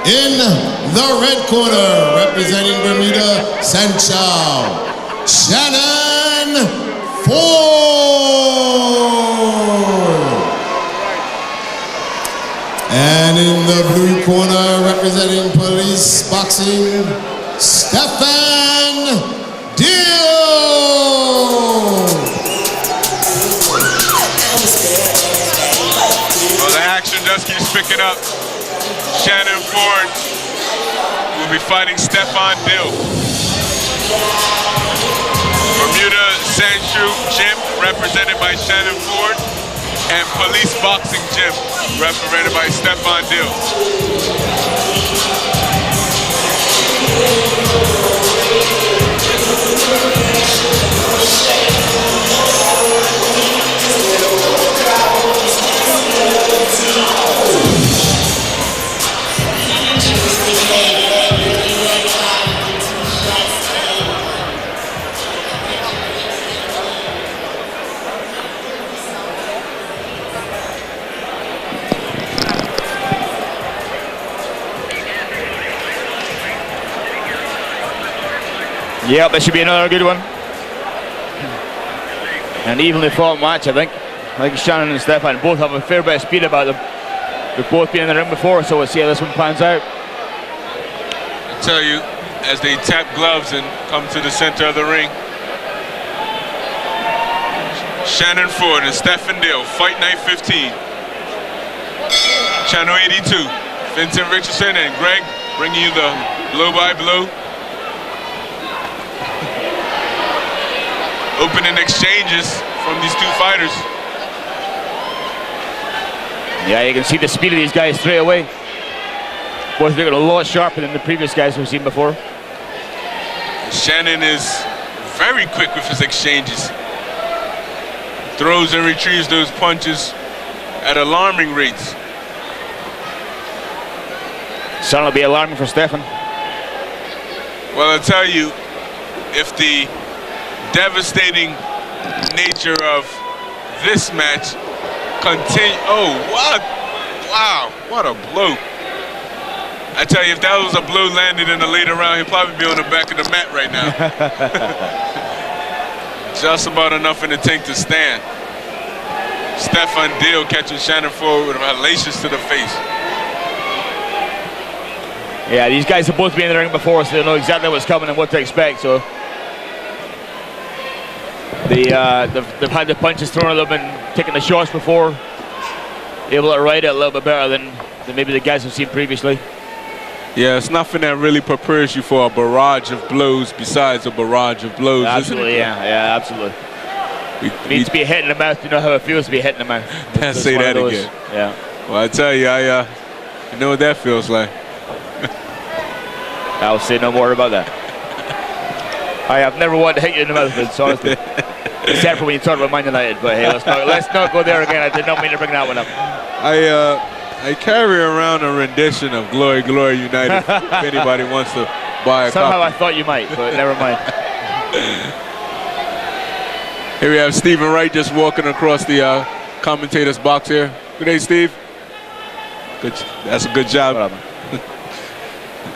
In the red corner, representing Bermuda, Sancho, Shannon Ford. And in the blue corner, representing Police Boxing, Stefan Dill. Well, the action just keeps picking up. Shannon Ford will be fighting Stefan Dill. Bermuda Sancho Gym, represented by Shannon Ford, and Police Boxing Gym, represented by Stefan Dill. Yep, this should be another good one. An evenly fought match, I think. I think Shannon and Stefan both have a fair bit of speed about them. They've both been in the ring before, so we'll see how this one pans out. I tell you, as they tap gloves and come to the center of the ring, Shannon Ford and Stefan Dill, Fight Night 15. Channel 82, Vincent Richardson and Greg bringing you the blow-by-blow opening exchanges from these two fighters. Yeah, you can see the speed of these guys straight away. Both looking a lot sharper than the previous guys we've seen before. Shannon is very quick with his exchanges. Throws and retrieves those punches at alarming rates. Son will be alarming for Stefan. Well, I'll tell you, if the devastating nature of this match continue. Oh, what? Wow, what a blow. I tell you, if that was a blow landed in the later round, he'd probably be on the back of the mat right now. Just about enough in the tank to stand. Stefan Dill catching Shannon Ford with hellacious to the face. Yeah, these guys have both been in the ring before, so they know exactly what's coming and what to expect. So they've had the punches thrown at them and taken the shots before, able to ride it a little bit better than maybe the guys have seen previously. Yeah, it's nothing that really prepares you for a barrage of blows besides a barrage of blows. Absolutely, yeah, absolutely. It needs to be hit in the mouth. You know how it feels to be hit in the mouth. Can't say that again. Yeah. Well, I tell you, I know what that feels like. I'll say no more about that. I have never wanted to hit you in the mouth, Vince, honestly. Except for when you talk about Man United. But hey, let's not go there again. I did not mean to bring that one up. I carry around a rendition of Glory, Glory United if anybody wants to buy a Somehow copy. I thought you might, but never mind. Here we have Stephen Wright just walking across the commentator's box here. Good day, Steve. Good, that's a good job.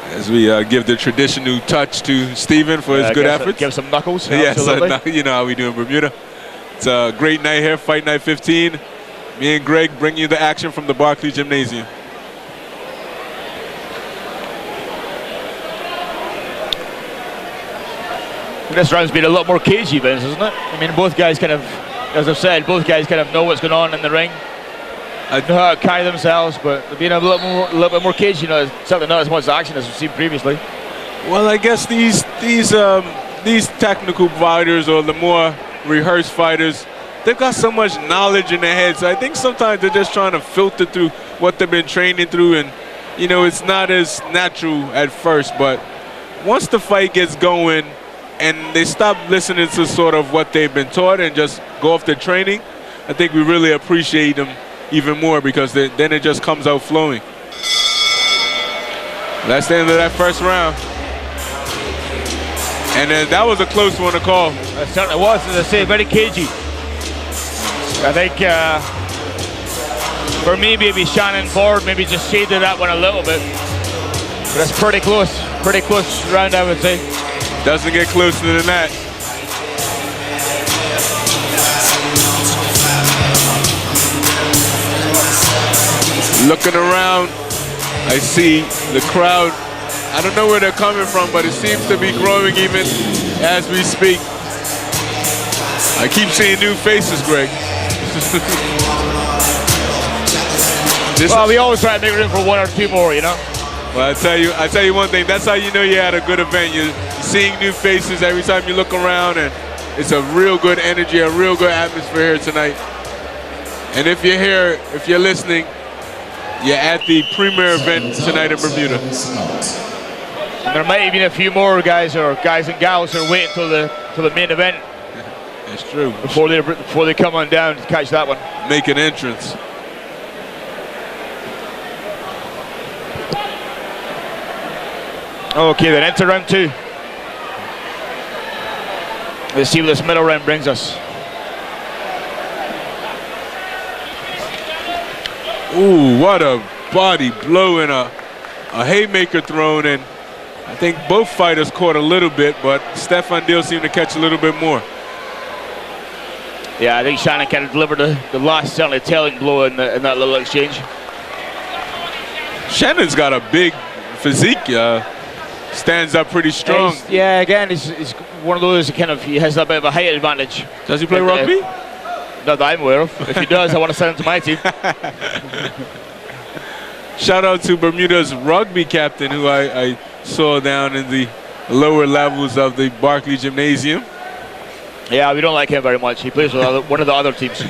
As we give the traditional touch to Stephen for his good efforts. Give some knuckles. Yes, you know how we do in Bermuda. It's a great night here, Fight Night 15. Me and Greg bring you the action from the Barclays Gymnasium. This round's been a lot more cagey, Vince, isn't it? I mean, both guys kind of, as I've said, both guys kind of know what's going on in the ring. Know how to carry themselves, but they've been a little bit more cagey. You know, certainly not as much action as we've seen previously. Well, I guess these technical fighters or the more rehearsed fighters, they've got so much knowledge in their heads. I think sometimes they're just trying to filter through what they've been training through, and you know, it's not as natural at first. But once the fight gets going and they stop listening to sort of what they've been taught and just go off their training, I think we really appreciate them even more, because then it just comes out flowing. That's the end of that first round. And then that was a close one to call. It certainly was, as I say, very cagey. I think for me, maybe Shannon Ford maybe just shaded that one a little bit. But it's pretty close round, I would say. Doesn't get closer than that. Looking around, I see the crowd. I don't know where they're coming from, but it seems to be growing even as we speak. I keep seeing new faces, Greg. Well, we always try to make room for one or two more, you know. Well, I tell you one thing. That's how you know you had a good event. You're seeing new faces every time you look around, and it's a real good energy, a real good atmosphere here tonight. And if you're here, if you're listening, you're at the premier event tonight in Bermuda. There might have been a few more guys and gals who are waiting till the main event. That's true. Before they come on down to catch that one. Make an entrance. Okay, then enter round 2. Let's see what this middle round brings us. Ooh, what a body blow and a haymaker thrown, and I think both fighters caught a little bit, but Stefan Dill seemed to catch a little bit more. Yeah, I think Shannon kind of delivered the last, certainly telling blow in that little exchange. Shannon's got a big physique, stands up pretty strong. Yeah, again, he's one of those he has a bit of a height advantage. Does he play rugby? Not that I'm aware of. If he does, I want to send him to my team. Shout out to Bermuda's rugby captain, who I saw down in the lower levels of the Barclay Gymnasium. Yeah, we don't like him very much. He plays with one of the other teams.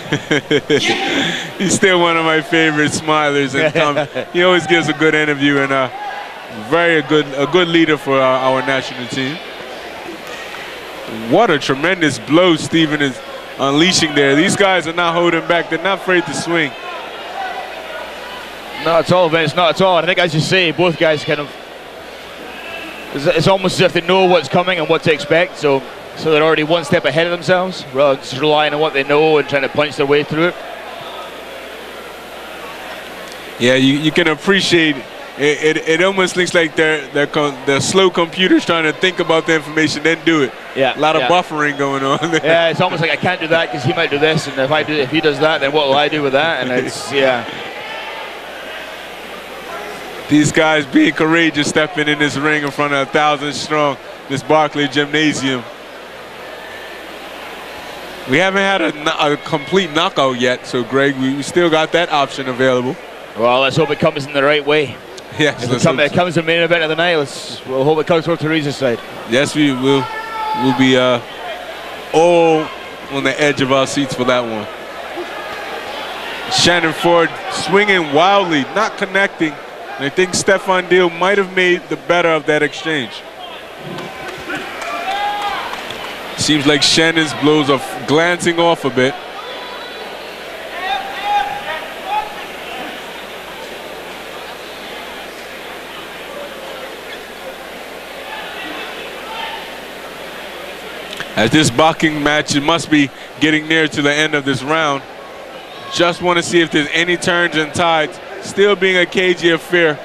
He's still one of my favorite smilers, and he always gives a good interview and a good leader for our national team. What a tremendous blow Steven is unleashing there. These guys are not holding back. They're not afraid to swing. Not at all, Vince. Not at all. I think, as you say, both guys it's almost as if they know what's coming and what to expect. So they're already one step ahead of themselves, rather than just relying on what they know and trying to punch their way through it. Yeah, you can appreciate it. It almost looks like they're slow computers trying to think about the information, then do it. Yeah, a lot of buffering going on there. Yeah, it's almost like I can't do that because he might do this, and if he does that, then what will I do with that? And it's These guys being courageous, stepping in this ring in front of 1,000 strong, this Barclay Gymnasium. We haven't had a complete knockout yet, so Greg, we still got that option available. Well, let's hope it comes in the right way. Yes, if it comes in the main event of the night, we'll hope it comes for Teresa's side. Yes, we will. We'll be all on the edge of our seats for that one. Shannon Ford swinging wildly, not connecting. And I think Stefan Dill might have made the better of that exchange. Seems like Shannon's blows are glancing off a bit. As this boxing match, it must be getting near to the end of this round. Just want to see if there's any turns and tides. Still being a cagey affair.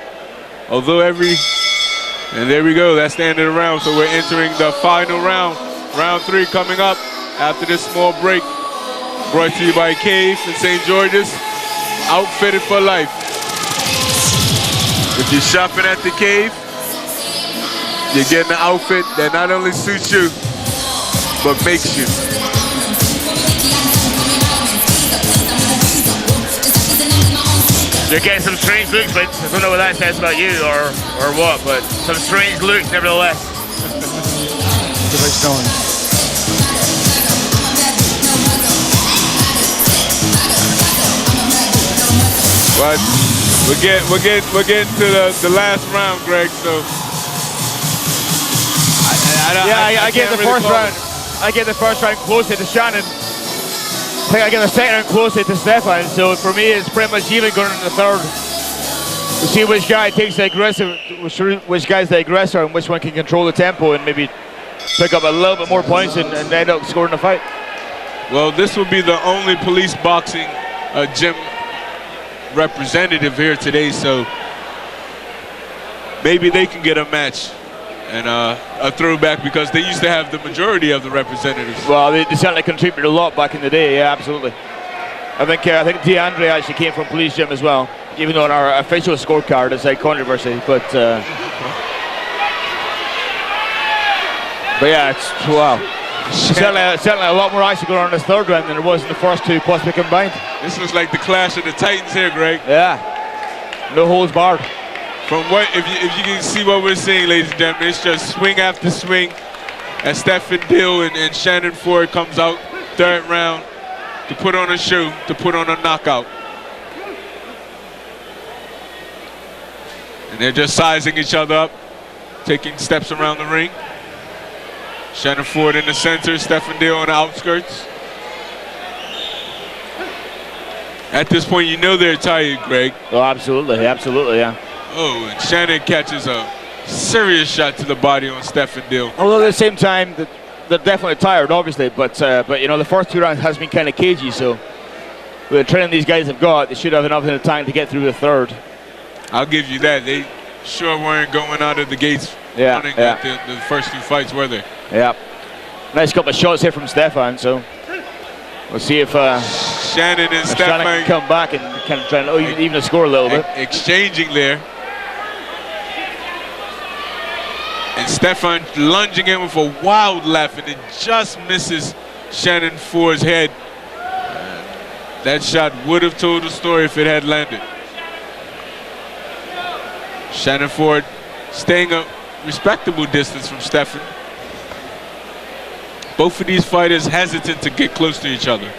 Although and there we go, that's the end of the round. So we're entering the final round. Round 3 coming up after this small break. Brought to you by Cave in St. George's. Outfitted for life. If you're shopping at the Cave, you're getting an outfit that not only suits you, but makes you. You're getting some strange looks, but I don't know what that says about you or what, but some strange looks nevertheless. But we're getting to the last round, Greg. So I get the first round. I get the first round closer to Shannon. I think I get the second round closer to Stefan. So for me, it's pretty much even going into the third. We'll see which guy takes the aggressive, which guy's the aggressor, and which one can control the tempo and maybe pick up a little bit more points and end up scoring the fight. Well, this will be the only police boxing gym representative here today, so maybe they can get a match and a throwback, because they used to have the majority of the representatives. Well, they certainly contributed a lot back in the day. Yeah, absolutely. I think DeAndre actually came from Police Gym as well, even though on our official scorecard it's like controversy. But yeah, it's wow. Certainly a lot more action going on in this third round than there was in the first two, possibly combined. This was like the clash of the Titans here, Greg. Yeah, no holds barred. From what, if you can see what we're seeing, ladies and gentlemen, it's just swing after swing as Stephen Dill and Shannon Ford comes out third round to put on a show, to put on a knockout. And they're just sizing each other up, taking steps around the ring. Shannon Ford in the center, Stephen Dill on the outskirts. At this point, you know they're tired, Greg. Oh, absolutely, yeah. Oh, and Shannon catches a serious shot to the body on Stephen Dill. Although at the same time, they're definitely tired, obviously, but you know, the first two rounds has been kind of cagey, so with the training these guys have got, they should have enough time to get through the third. I'll give you that. They sure weren't going out of the gates running like the first two fights, were they? Yeah. Nice couple of shots here from Stefan, so we'll see if Shannon and Stefan can come back and kind of try and even the score a little bit. Exchanging there. And Stefan lunging in with a wild left, and it just misses Shannon Ford's head. That shot would have told the story if it had landed. Shannon Ford staying a respectable distance from Stefan. Both of these fighters hesitant to get close to each other.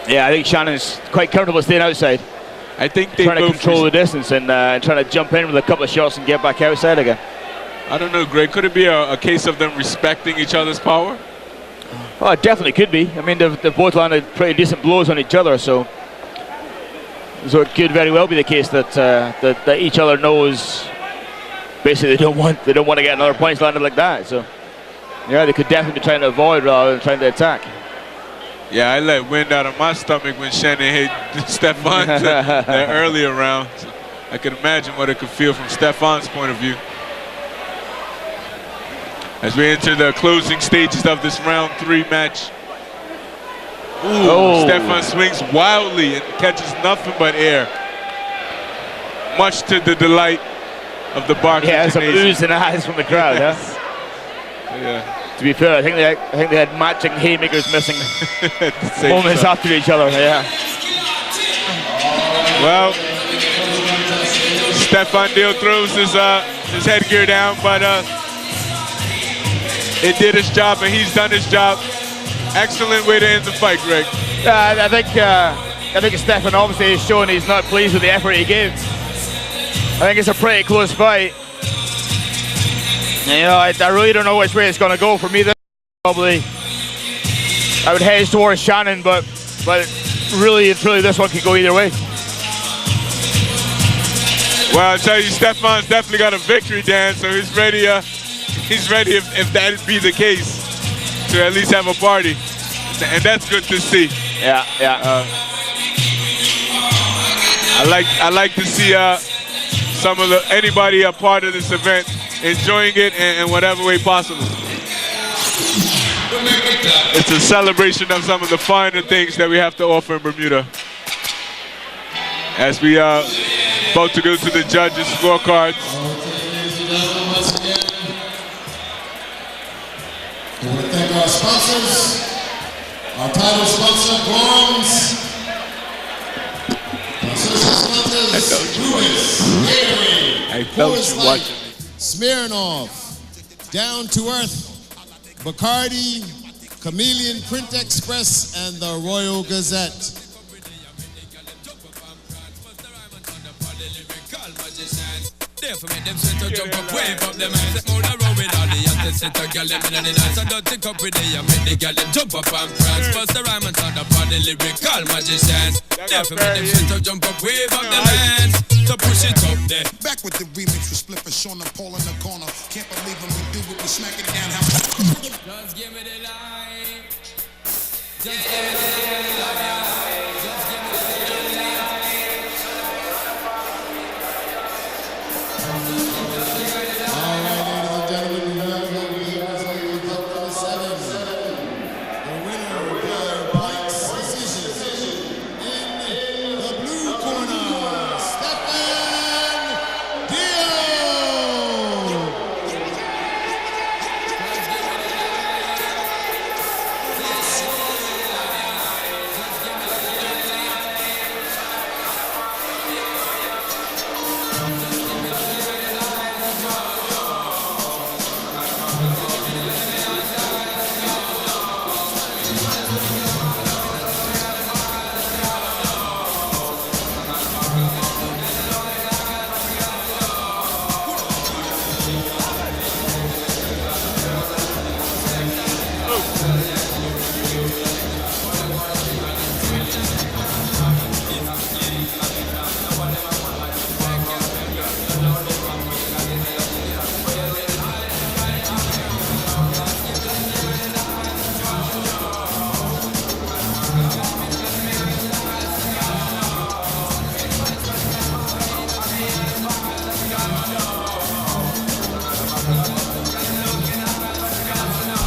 Yeah, I think Shannon's quite comfortable staying outside. I think they trying to control the distance and trying to jump in with a couple of shots and get back outside again. I don't know, Greg. Could it be a case of them respecting each other's power? Well, it definitely could be. I mean, they've both landed pretty decent blows on each other, so it could very well be the case that that each other knows. Basically, they don't want to get another points landed like that. So yeah, they could definitely be trying to avoid rather than trying to attack. Yeah, I let wind out of my stomach when Shannon hit Stefan that earlier round. So I can imagine what it could feel from Stefan's point of view. As we enter the closing stages of this round 3 match. Ooh, Stefan swings wildly and catches nothing but air. Much to the delight of the Barclays. Yeah, some oohs and ahs from the crowd, yes. Yeah. To be fair, I think they had matching haymakers missing moments after each other. Yeah. Well, Stefan Dill throws his headgear down, but it did its job, and he's done his job. Excellent way to end the fight, Greg. I think Stefan obviously is showing he's not pleased with the effort he gave. I think it's a pretty close fight. You know, I really don't know which way it's going to go. For me, probably I would hedge towards Shannon, but really, truly, this one could go either way. Well, I tell you, Stefan's definitely got a victory dance, so he's ready. He's ready if that be the case to at least have a party, and that's good to see. Yeah. I like to see anybody a part of this event enjoying it in whatever way possible. It's a celebration of some of the finer things that we have to offer in Bermuda. As we are about to go to the judges' scorecards. I want to thank our sponsors, our title sponsor, Gorms. I felt you watching me. Smirnoff, Down to Earth, Bacardi, Chameleon Print Express, and the Royal Gazette. For me, them sit to jump up, wave up them hands. Move around with all the youngsters, sit to girl them in the night. So don't take up with them, make the girl them jump up and prance. Bust the rhyme and sound up on the lyrical magicians. For me, them sit to jump up, wave up them hands. So push it up there. Back with the remix with Splipper, Sean and Paul in the corner. Can't believe when we do it, we smack it down. Just give me the light. Just give me the light. Just give me the light.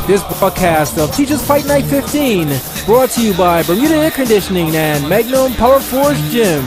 This broadcast of Teachers Fight Night 15 brought to you by Bermuda Air Conditioning and Magnum Power Force Gym.